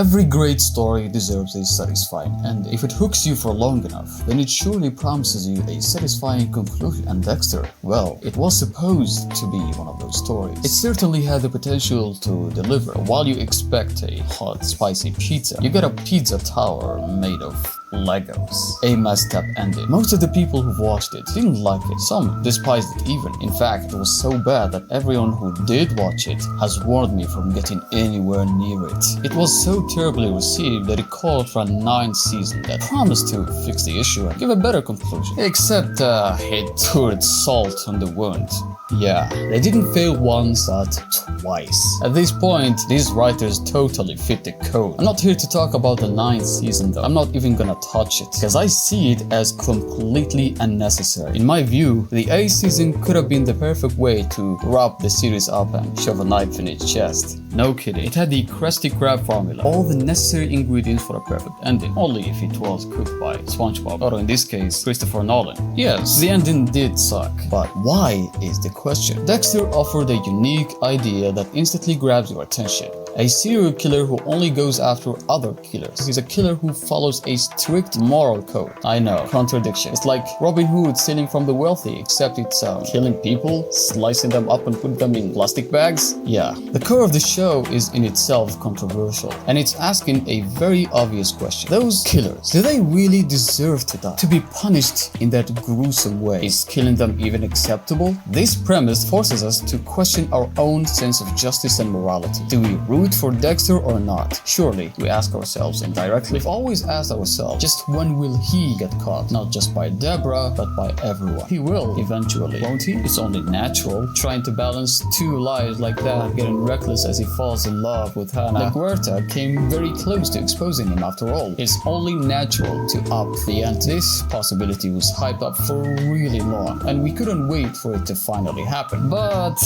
Every great story deserves a satisfying ending. If it hooks you for long enough, then it surely promises you a satisfying conclusion. And Dexter, well, it was supposed to be one of those stories. It certainly had the potential to deliver. While you expect a hot, spicy pizza, you get a pizza tower made of Legos. A messed up ending. Most of the people who've watched it didn't like it. Some despised it even. In fact, it was so bad that everyone who did watch it has warned me from getting anywhere near it. It was so terribly received that it called for a 9th season that promised to fix the issue and give a better conclusion. Except it poured salt on the wound. Yeah, they didn't fail once, but twice. At this point, these writers totally fit the code. I'm not here to talk about the 9th season though. I'm not even gonna touch it, because I see it as completely unnecessary. In my view, the 8th season could have been the perfect way to wrap the series up and shove a knife in its chest. No kidding. It had the Krusty Krab formula, all the necessary ingredients for a perfect ending, only if it was cooked by SpongeBob, or in this case, Christopher Nolan. Yes, the ending did suck, but why is the question. Dexter offered a unique idea that instantly grabs your attention. A serial killer who only goes after other killers. He's a killer who follows a strict moral code. I know, contradiction. It's like Robin Hood stealing from the wealthy, except it's killing people, slicing them up and putting them in plastic bags. Yeah, the core of the show is in itself controversial, and it's asking a very obvious question. Those killers, do they really deserve to die? To be punished in that gruesome way? Is killing them even acceptable? This premise forces us to question our own sense of justice and morality. Do we root for Dexter or not? Surely, we ask ourselves indirectly. We've always asked ourselves, just when will he get caught? Not just by Deborah, but by everyone. He will eventually, won't he? It's only natural. Trying to balance two lives like that, getting reckless as he falls in love with Hannah. Huerta came very close to exposing him after all. It's only natural to up the ante. This possibility was hyped up for really long, and we couldn't wait for it to finally happen. But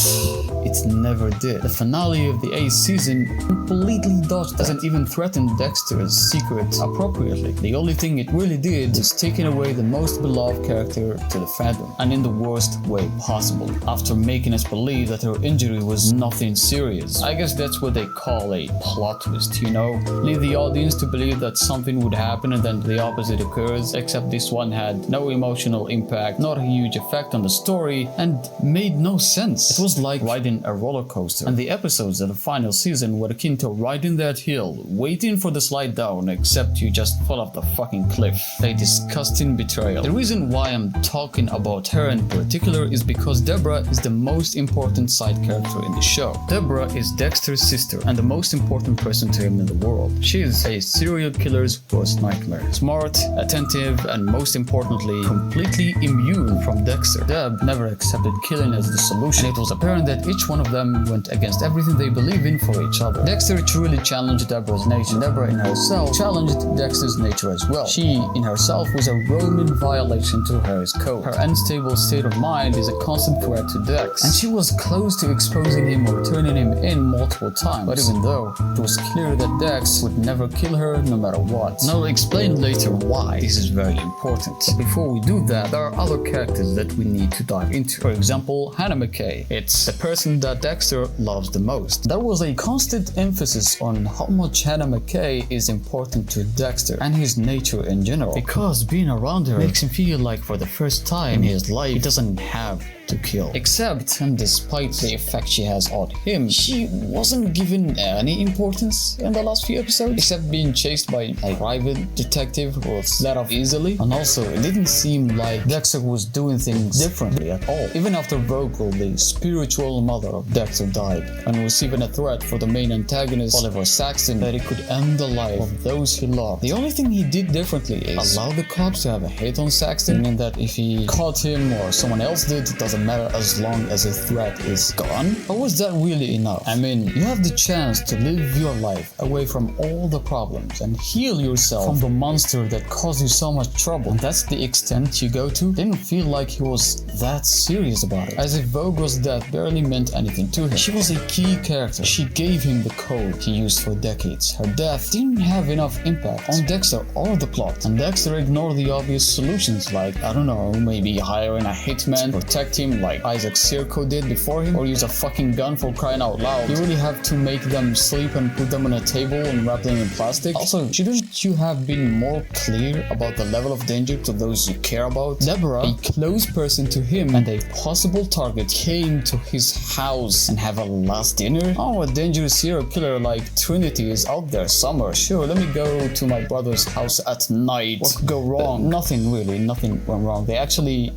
it never did. The finale of the 8th season completely dodged that. Doesn't even threaten Dexter's secret appropriately. The only thing it really did was taking away the most beloved character to the fandom, and in the worst way possible, after making us believe that her injury was nothing serious. I guess that's what they call a plot twist, you know? Leave the audience to believe that something would happen and then the opposite occurs, except this one had no emotional impact, not a huge effect on the story, and made no sense. It was like riding a roller coaster, and the episodes of the final season were akin to riding that hill, waiting for the slide down, except you just fall off the fucking cliff. A disgusting betrayal. The reason why I'm talking about her in particular is because Deborah is the most important side character in the show. Deborah is Dexter's sister and the most important person to him in the world. She is a serial killer's worst nightmare. Smart, attentive, and most importantly, completely immune from Dexter. Deb never accepted killing as the solution. It was apparent that each one of them went against everything they believe in for each other. Dexter truly challenged Deborah's nature. Deborah in herself challenged Dexter's nature as well. She in herself was a roaming violation to Harry's code. Her unstable state of mind is a constant threat to Dex, and she was close to exposing him or turning him in multiple times. But even though it was clear that Dex would never kill her no matter what. And I'll explain later why this is very important. But before we do that, there are other characters that we need to dive into. For example, Hannah McKay. It's the person that Dexter loves the most. There was a constant emphasis on how much Hannah McKay is important to Dexter and his nature in general, because being around her makes him feel like for the first time in his life he doesn't have to kill. Except, and despite the effect she has on him, she wasn't given any importance in the last few episodes, except being chased by a private detective who was let off easily. And also, it didn't seem like Dexter was doing things differently at all. Even after Vogel, the spiritual mother of Dexter, died, and was even a threat for the main antagonist, Oliver Saxton, that he could end the life of those he loved. The only thing he did differently is allow the cops to have a hit on Saxton, meaning that if he caught him or someone else did, it doesn't matter as long as a threat is gone. Or was that really enough? I mean, you have the chance to live your life away from all the problems and heal yourself from the monster that caused you so much trouble, and that's the extent you go to? Didn't feel like he was that serious about it, as if Vogel's death barely meant anything to him. She was a key character. She gave him the code he used for decades. Her death didn't have enough impact on Dexter or the plot, and Dexter ignored the obvious solutions like, I don't know, maybe hiring a hitman to protect him him like Isaac Sirko did before him, or use a fucking gun for crying out loud. You really have to make them sleep and put them on a table and wrap them in plastic? Also, shouldn't you have been more clear about the level of danger to those you care about? Deborah, a close person to him and a possible target, came to his house and have a last dinner? Oh, a dangerous serial killer like Trinity is out there somewhere. Sure, let me go to my brother's house at night. What could go wrong? Nothing really, nothing went wrong. They actually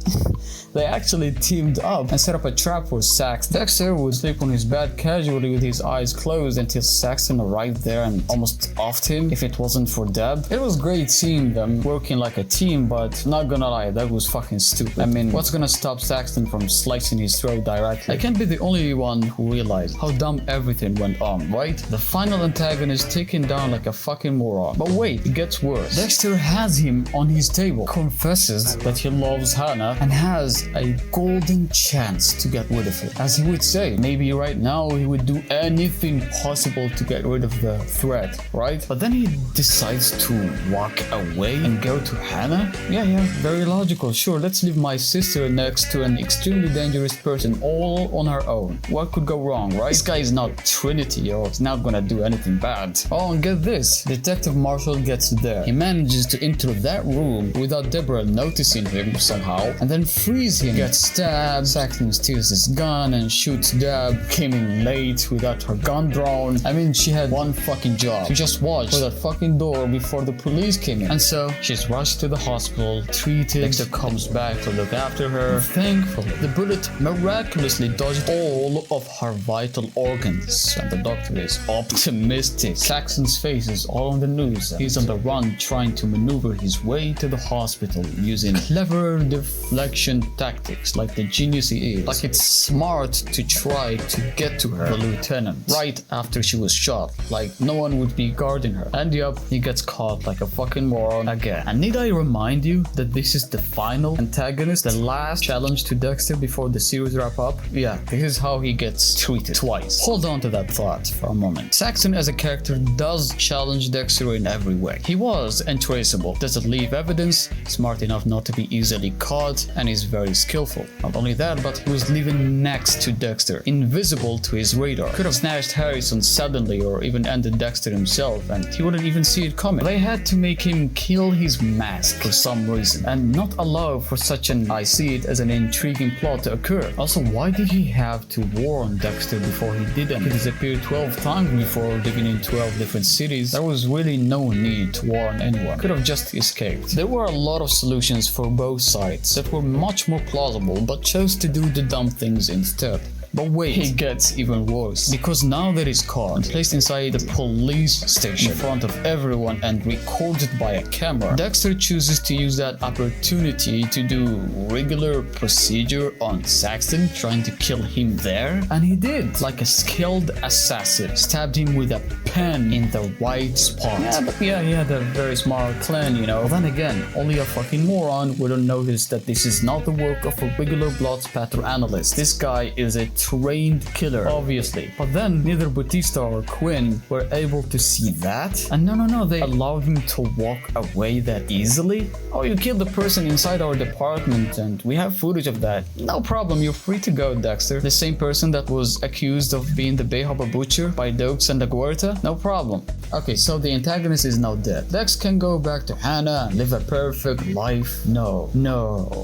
teamed up and set up a trap for Sax. Dexter would sleep on his bed casually with his eyes closed until Saxon arrived there and almost offed him if it wasn't for Deb. It was great seeing them working like a team, but not gonna lie, that was fucking stupid. I mean, what's gonna stop Saxon from slicing his throat directly? I can't be the only one who realized how dumb everything went on, right? The final antagonist taken down like a fucking moron. But wait, it gets worse. Dexter has him on his table, confesses that he loves Hannah, and has a golden chance to get rid of it. As he would say, maybe right now he would do anything possible to get rid of the threat, right? But then he decides to walk away and go to Hannah? Yeah, very logical. Sure, let's leave my sister next to an extremely dangerous person all on her own. What could go wrong, right? This guy is not Trinity, or he's not gonna do anything bad. Oh, and get this. Detective Marshall gets there. He manages to enter that room without Deborah noticing him somehow, and then frees him. Gets stabbed. Saxon steals his gun and shoots Deb. Came in late without her gun drawn. I mean, she had one fucking job, to just watch for that fucking door before the police came in. And so she's rushed to the hospital, treated. Dexter comes back to look after her. Thankfully, the bullet miraculously dodged all of her vital organs, and the doctor is optimistic. Saxon's face is all on the news. He's on the run trying to maneuver his way to the hospital using clever deflection tactics like the genius he is. Like it's smart to try to get to her, the lieutenant, right after she was shot, like no one would be guarding her. And yup, he gets caught like a fucking moron again. And need I remind you that this is the final antagonist, the last challenge to Dexter before the series wrap up? Yeah, this is how he gets treated twice. Hold on to that thought for a moment. Saxon as a character does challenge Dexter in every way. He was untraceable, doesn't leave evidence, smart enough not to be easily caught, and is very skillful. Not only that, but he was living next to Dexter, invisible to his radar. Could have snatched Harrison suddenly or even ended Dexter himself, and he wouldn't even see it coming. They had to make him kill his mask for some reason, and not allow for such an, I see it as an intriguing plot to occur. Also, why did he have to warn Dexter before he didn't? He disappeared 12 times before living in 12 different cities. There was really no need to warn anyone. Could have just escaped. There were a lot of solutions for both sides that were much more plausible, but chose to do the dumb things instead. But wait, it gets even worse, because now that he's caught and placed inside the police station in front of everyone and recorded by a camera, Dexter chooses to use that opportunity to do regular procedure on Saxon, trying to kill him there. And he did, like a skilled assassin, stabbed him with a pen in the right spot. Yeah, but he had a very smart plan, you know. But then again, only a fucking moron wouldn't notice that this is not the work of a regular blood spatter analyst. This guy is a trained killer, obviously. But then neither Bautista or Quinn were able to see that. And no, they allowed him to walk away that easily. Oh, you killed the person inside our department and we have footage of that. No problem, you're free to go, Dexter. The same person that was accused of being the Bay Harbor Butcher by Doakes and Aguerta? No problem. Okay, so the antagonist is now dead. Dex can go back to Hannah and live a perfect life. No.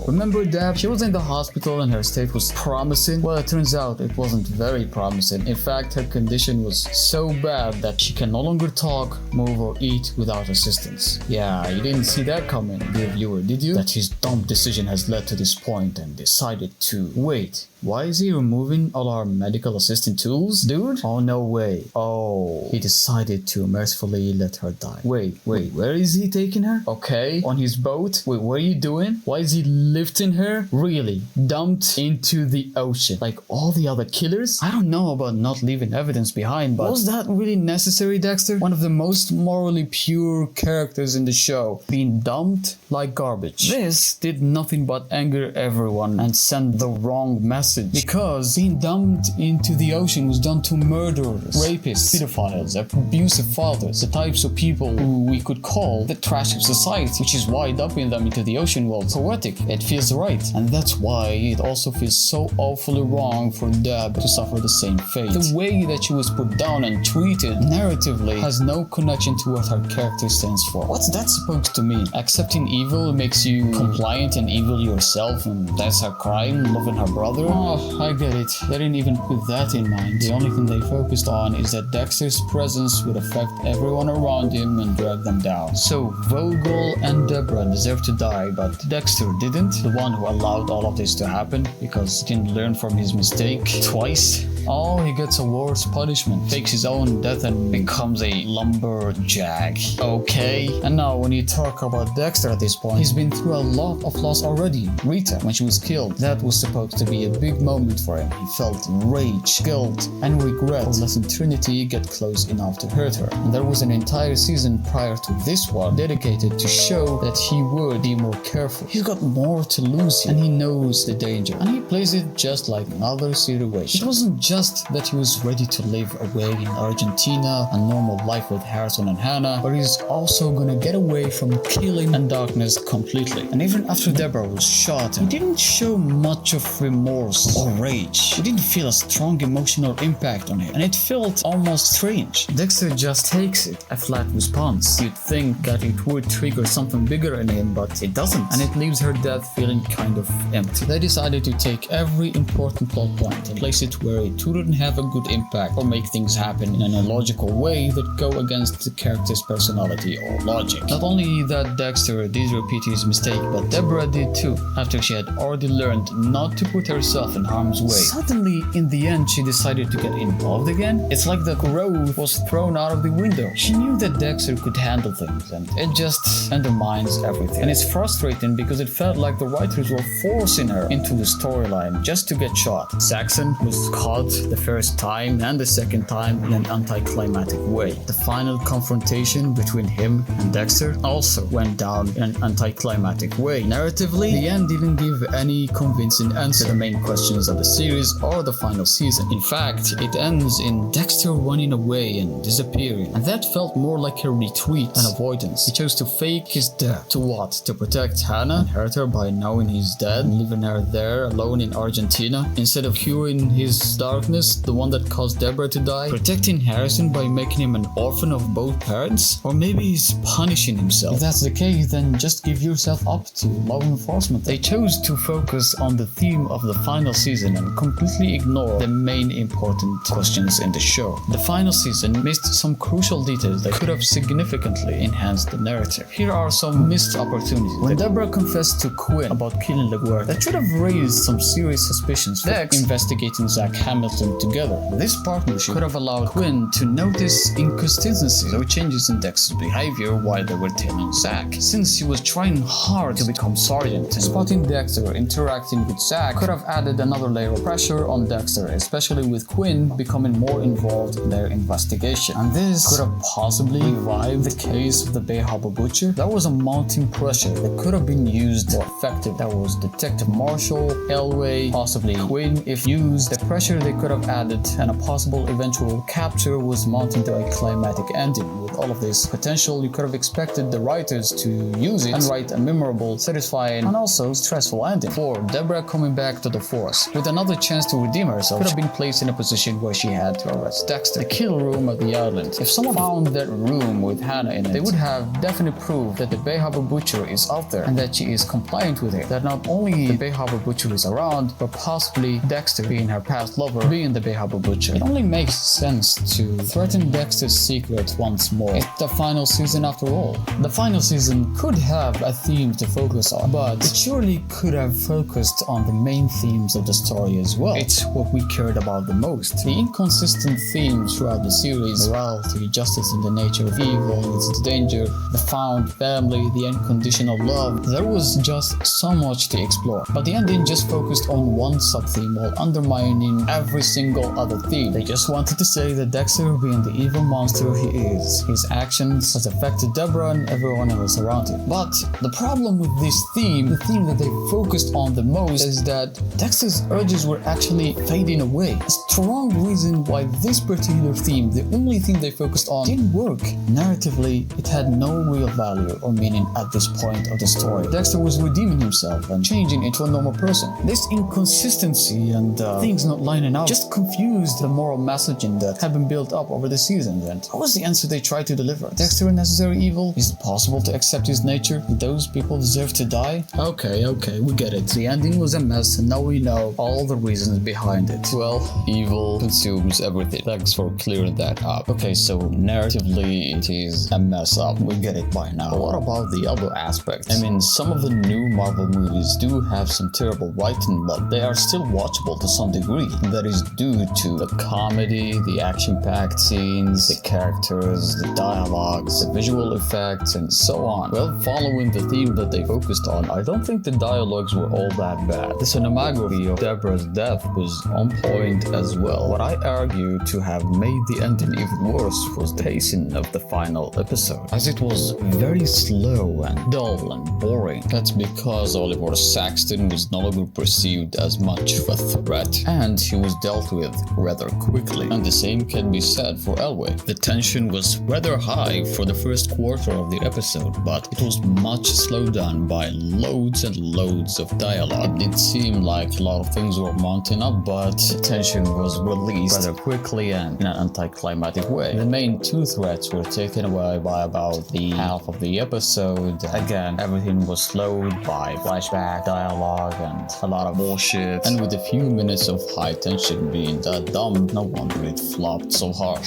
Remember Deb? She was in the hospital and her state was promising. Well, it turns out it wasn't very promising. In fact, her condition was so bad that she can no longer talk, move, or eat without assistance. Yeah, you didn't see that coming, dear viewer, did you? That his dumb decision has led to this point and decided to... Wait, why is he removing all our medical assistant tools, dude? Oh, no way. Oh, he decided to mercifully let her die. Wait, where is he taking her? Okay, on his boat? Wait, what are you doing? Why is he lifting her? Really? Dumped into the ocean. Like, all the other killers? I don't know about not leaving evidence behind, but was that really necessary, Dexter? One of the most morally pure characters in the show, being dumped like garbage. This did nothing but anger everyone and send the wrong message, because being dumped into the ocean was done to murderers, rapists, pedophiles, abusive fathers, the types of people who we could call the trash of society, which is why dumping them into the ocean was poetic. It feels right, and that's why it also feels so awfully wrong for Deb to suffer the same fate. The way that she was put down and treated narratively has no connection to what her character stands for. What's that supposed to mean? Accepting evil makes you compliant and evil yourself, and that's her crime, loving her brother? Oh, I get it. They didn't even put that in mind. The only thing they focused on is that Dexter's presence would affect everyone around him and drag them down. So Vogel and Deborah deserve to die, but Dexter didn't. The one who allowed all of this to happen because he didn't learn from his mistake twice. Oh, he gets a worse punishment, takes his own death and becomes a lumberjack. Okay. And now when you talk about Dexter at this point, he's been through a lot of loss already. Rita, when she was killed, that was supposed to be a big moment for him. He felt rage, guilt, and regret for letting Trinity get close enough to hurt her. And there was an entire season prior to this one dedicated to show that he would be more careful. He's got more to lose here, and he knows the danger. And he plays it just like another situation. It wasn't just that he was ready to live away in Argentina, a normal life with Harrison and Hannah, but he's also gonna get away from killing and darkness completely. And even after Deborah was shot, he didn't show much of remorse or rage. He didn't feel a strong emotional impact on him, and it felt almost strange. Dexter just takes it, a flat response. You'd think that it would trigger something bigger in him, but it doesn't, and it leaves her death feeling kind of empty. They decided to take every important plot point and place it where it wouldn't have a good impact or make things happen in an illogical way that go against the character's personality or logic. Not only that Dexter did repeat his mistake, but Deborah did too, after she had already learned not to put herself in harm's way. Suddenly, in the end, she decided to get involved again. It's like the growth was thrown out of the window. She knew that Dexter could handle things, and it just undermines everything. And it's frustrating because it felt like the writers were forcing her into the storyline just to get shot. Saxon was caught the first time and the second time in an anticlimactic way. The final confrontation between him and Dexter also went down in an anticlimactic way. Narratively, the end didn't give any convincing answer to the main questions of the series or the final season. In fact, it ends in Dexter running away and disappearing, and that felt more like a retreat and avoidance. He chose to fake his death. To what? To protect Hannah and hurt her by knowing he's dead and leaving her there alone in Argentina, instead of curing his darkness, the one that caused Deborah to die? Protecting Harrison by making him an orphan of both parents? Or maybe he's punishing himself. If that's the case, then just give yourself up to law enforcement. They chose to focus on the theme of the final season and completely ignore the main important questions in the show. The final season missed some crucial details that could have significantly enhanced the narrative. Here are some missed opportunities. When Deborah confessed to Quinn about killing LaGuerta, that should have raised some serious suspicions. Dex investigating Zach Hamilton together. This partnership could have allowed Quinn to notice inconsistencies or changes in Dex's behavior while they were tailing Zach. Since he was trying hard to become Sergeant, and spotting Dexter interacting with Zach could have added another layer of pressure on Dexter, especially with Quinn becoming more involved in their investigation. And this could have possibly revived the case of the Bay Harbor Butcher. That was a mounting pressure that could have been used more effective. That was Detective Marshall, Elway, possibly Quinn. If used, the pressure they could have added and a possible eventual capture was mounting to a climatic ending. With all of this potential, you could have expected the writers to use it and write a memorable, satisfying, and also stressful ending. For Deborah coming back to the force with another chance to redeem herself could have been placed in a position where she had to arrest Dexter. The kill room at the island. If someone found that room with Hannah in it, they would have definite proof that the Bay Harbor Butcher is out there and that she is compliant with it. That not only the Bay Harbor Butcher is around, but possibly Dexter, being her past lover, being the Bay Harbor Butcher. It only makes sense to threaten Dexter's secret once more. more. It's the final season after all. The final season could have a theme to focus on, but it surely could have focused on the main themes of the story as well. It's what we cared about the most. The inconsistent themes throughout the series, morality, justice in the nature of evil and its danger, the found family, the unconditional love. There was just so much to explore. But the ending just focused on one sub-theme while undermining every single other theme. They just wanted to say that Dexter, being the evil monster he is, his actions has affected Deborah and everyone else around him. But the problem with this theme, the theme that they focused on the most, is that Dexter's urges were actually fading away. A strong reason why this particular theme, the only theme they focused on, didn't work. Narratively, it had no real value or meaning at this point of the story. Dexter was redeeming himself and changing into a normal person. This inconsistency and things not lining up just confused the moral messaging that had been built up over the seasons. And what was the answer they tried to deliver? Dexter a necessary evil? Is it possible to accept his nature? Do those people deserve to die? Okay, we get it. The ending was a mess and now we know all the reasons behind it. Well, evil consumes everything. Thanks for clearing that up. Okay, so narratively it is a mess up. We get it by now. But what about the other aspects? I mean, some of the new Marvel movies do have some terrible writing, but they are still watchable to some degree. That is due to the comedy, the action-packed scenes, the characters, the dialogues, the visual effects, and so on. Well, following the theme that they focused on, I don't think the dialogues were all that bad. The cinematography of Deborah's death was on point as well. What I argue to have made the ending even worse was the pacing of the final episode, as it was very slow and dull and boring. That's because Oliver Saxton was no longer perceived as much of a threat, and he was dealt with rather quickly. And the same can be said for Elway. The tension was rather high for the first quarter of the episode, but it was much slowed down by loads and loads of dialogue. It seemed like a lot of things were mounting up, but the tension was released rather quickly and in an anticlimactic way. The main two threats were taken away by about the half of the episode. Again, everything was slowed by flashback, dialogue, and a lot of bullshit. And with a few minutes of high tension being that dumb, no wonder it flopped so hard.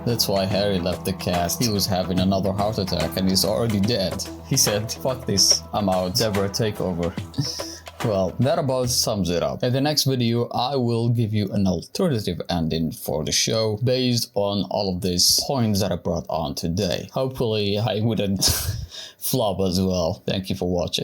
That's why Harry left the cast. He was having another heart attack and he's already dead. He said, "Fuck this, I'm out. Deborah, take over." Well, that about sums it up. In the next video, I will give you an alternative ending for the show based on all of these points that I brought on today. Hopefully, I wouldn't flop as well. Thank you for watching.